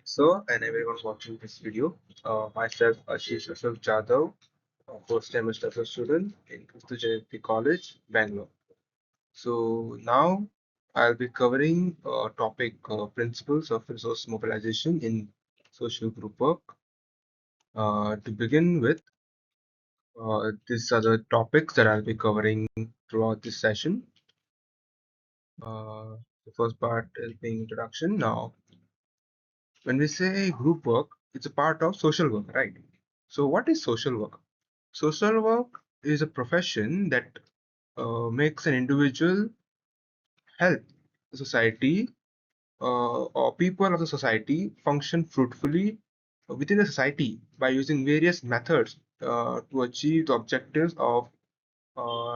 So, and everyone watching this video, myself, Ashish Jadhav, first semester student in Christianity College, Bangalore. So now I'll be covering topic principles of resource mobilization in social group work. To begin with, these are the topics that I'll be covering throughout this session. The first part is being introduction. Now, when we say group work, it's a part of social work, right? So, what is social work? Social work is a profession that makes an individual help the society or people of the society function fruitfully within the society by using various methods to achieve the objectives of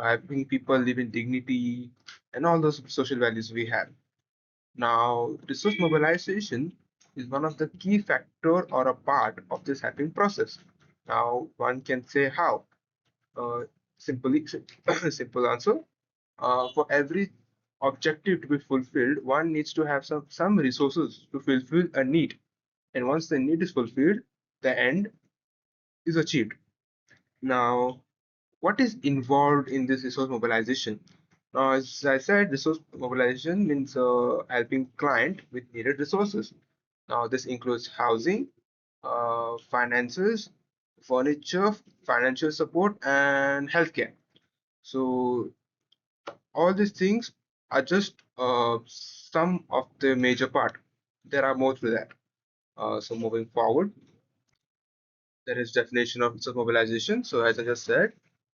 having people live in dignity and all those social values we have. Now, resource mobilization is one of the key factor or a part of this helping process. Now, one can say how. Uh, simply, simple answer. For every objective to be fulfilled, one needs to have some resources to fulfill a need. And once the need is fulfilled, the end is achieved. Now, what is involved in this resource mobilization? As I said, resource mobilization means helping client with needed resources. Now, this includes housing, finances, furniture, financial support, and healthcare. So, all these things are just some of the major part. There are more to that. So, moving forward, there is definition of resource mobilization. So as I just said,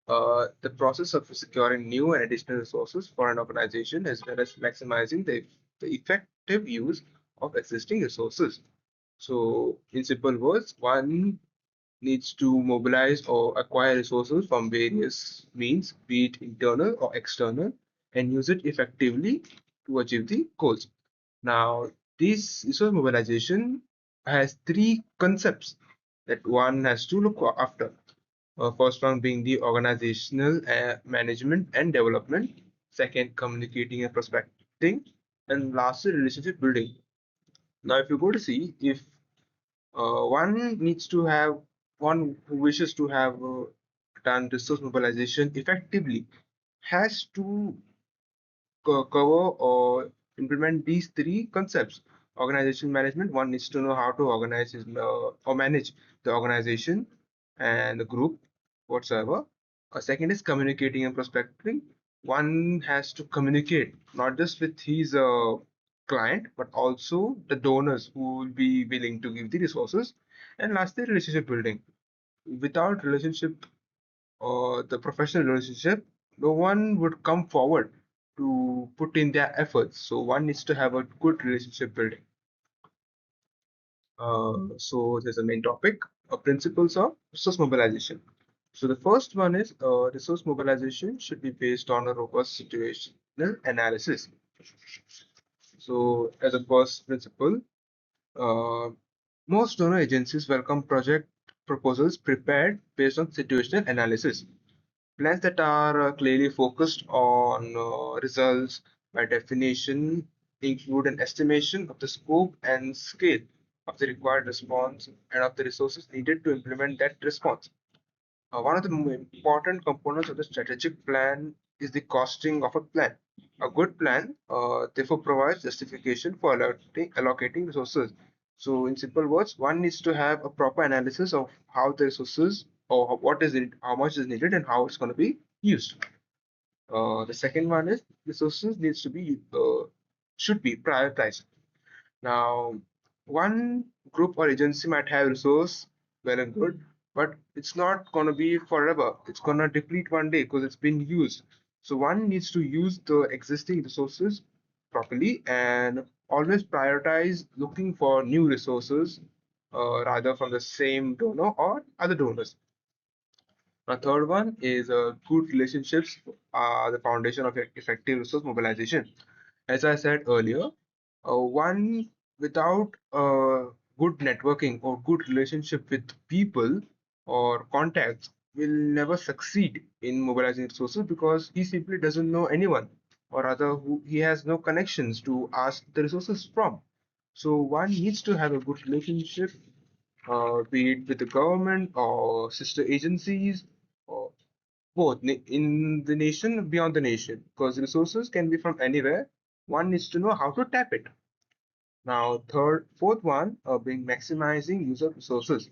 the process of securing new and additional resources for an organization as well as maximizing the effective use of existing resources. So in simple words, one needs to mobilize or acquire resources from various means, be it internal or external, and use it effectively to achieve the goals. Now, this resource mobilization has three concepts that one has to look after. First one being the organizational management and development. Second, communicating and prospecting. And lastly, relationship building. Now, if you go to see, if one needs to have one who wishes to have done resource mobilization effectively has to cover or implement these three concepts. Organization management, one needs to know how to organize his, or manage the organization and the group whatsoever. Second is communicating and prospecting. One has to communicate not just with his client but also the donors who will be willing to give the resources. And lastly, relationship building. Without relationship or the professional relationship, no one would come forward to put in their efforts. So one needs to have a good relationship building. So there's a main topic, principles of resource mobilization. So the first one is resource mobilization should be based on a robust situational analysis. So as a first principle, uh, most donor agencies welcome project proposals prepared based on situational analysis. Plans that are clearly focused on results by definition include an estimation of the scope and scale of the required response and of the resources needed to implement that response. One of the important components of the strategic plan is the costing of a plan. A good plan, therefore, provides justification for allocating resources. So, in simple words, one needs to have a proper analysis of how the resources or what is it, how much is needed, and how it's going to be used. The second one is resources needs to be should be prioritized. Now, one group or agency might have resource, well and good, but it's not going to be forever. It's going to deplete one day because it's been used. So one needs to use the existing resources properly and always prioritize looking for new resources, rather from the same donor or other donors. A third one is good relationships are the foundation of effective resource mobilization. As I said earlier, one without good networking or good relationship with people or contacts will never succeed in mobilizing resources because he simply doesn't know anyone, or rather, he has no connections to ask the resources from. So one needs to have a good relationship, be it with the government or sister agencies or both in the nation, beyond the nation, because resources can be from anywhere. One needs to know how to tap it. Now, fourth one, being maximizing use of resources.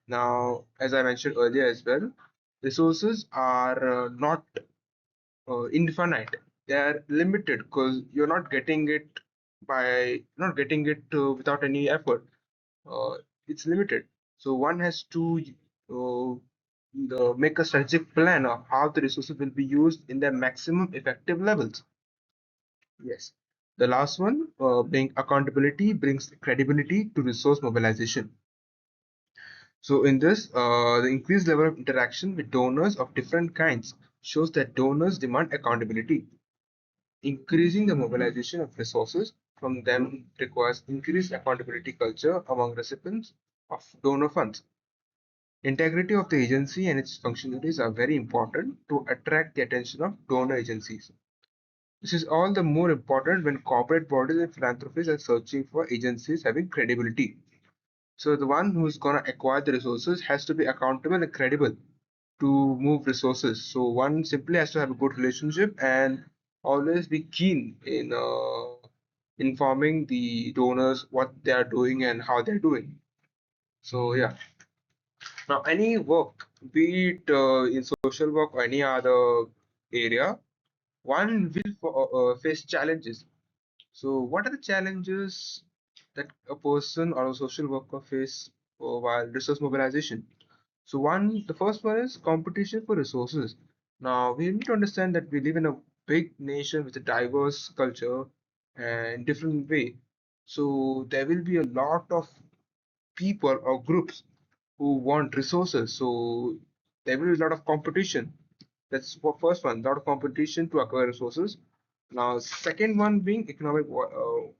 Now, as I mentioned earlier as well, resources are not infinite. They are limited because you're not getting it without any effort. Uh, it's limited. So one has to make a strategic plan of how the resources will be used in their maximum effective levels. Yes. The last one, being accountability, brings credibility to resource mobilization. So in this, the increased level of interaction with donors of different kinds shows that donors demand accountability. Increasing the mobilization of resources from them requires increased accountability culture among recipients of donor funds. Integrity of the agency and its functionaries are very important to attract the attention of donor agencies. This is all the more important when corporate bodies and philanthropists are searching for agencies having credibility. So the one who's going to acquire the resources has to be accountable and credible to move resources. So one simply has to have a good relationship and always be keen in informing the donors what they are doing and how they're doing. So yeah. Now any work, be it in social work or any other area, one will face challenges. So what are the challenges that a person or a social worker face while resource mobilization? So the first one is competition for resources. Now we need to understand that we live in a big nation with a diverse culture and different way. So there will be a lot of people or groups who want resources. So there will be a lot of competition. That's for first one, lot of competition to acquire resources. Now, second one being economic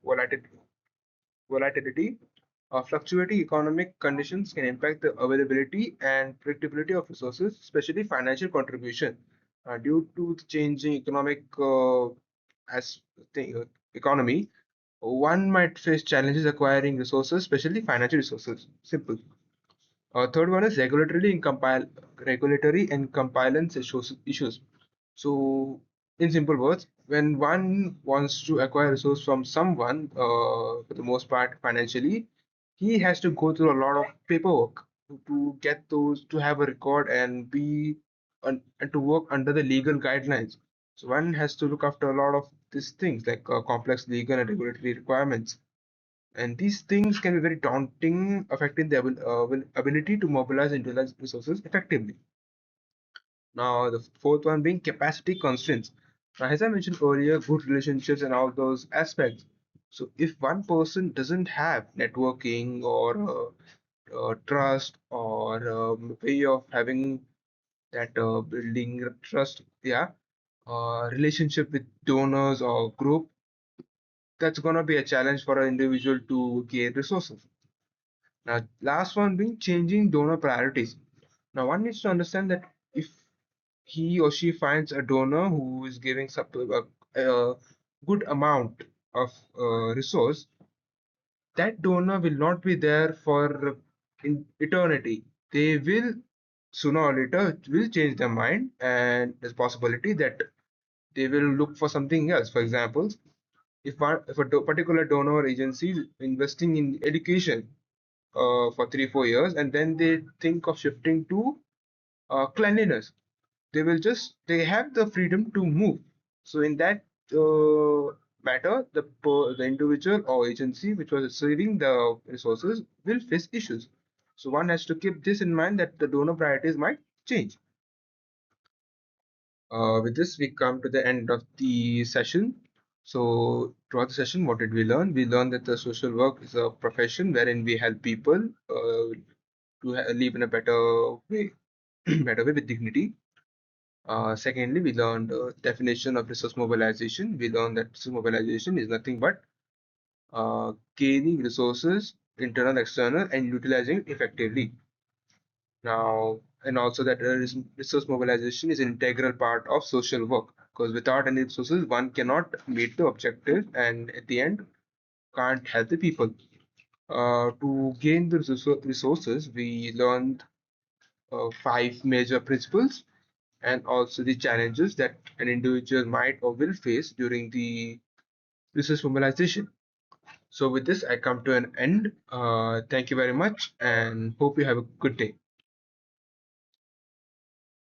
volatility. Fluctuating economic conditions can impact the availability and predictability of resources, especially financial contribution. Due to the changing economic as economy, one might face challenges acquiring resources, especially financial resources. Simple. Third one is regulatory and compliance issues. So, in simple words, when one wants to acquire resource from someone, for the most part financially, he has to go through a lot of paperwork to get those, to have a record and and to work under the legal guidelines. So one has to look after a lot of these things like complex legal and regulatory requirements. And these things can be very daunting, affecting the ability to mobilize and utilize resources effectively. Now, the fourth one being capacity constraints. Now, as I mentioned earlier, good relationships and all those aspects. So, if one person doesn't have networking or trust or way of having that building trust, yeah, relationship with donors or group, that's gonna be a challenge for an individual to gain resources. Now, last one being changing donor priorities. Now, one needs to understand that if he or she finds a donor who is giving a good amount of resource, that donor will not be there for in eternity. They will sooner or later will change their mind, and there's possibility that they will look for something else. For example, if a particular donor or agency is investing in education for 3 4 years and then they think of shifting to cleanliness, they have the freedom to move. So in that matter, the individual or agency which was receiving the resources will face issues. So one has to keep this in mind that the donor priorities might change. With this, we come to the end of the session. So, throughout the session, what did we learn? We learned that the social work is a profession wherein we help people to live in a better way, better way with dignity. Secondly, we learned definition of resource mobilization. We learned that resource mobilization is nothing but gaining resources, internal, external, and utilizing it effectively. Now, and also that resource mobilization is an integral part of social work because without any resources, one cannot meet the objective, and at the end, can't help the people. To gain the resources, we learned five major principles and also the challenges that an individual might or will face during the resource mobilization. So with this, I come to an end. Thank you very much and hope you have a good day.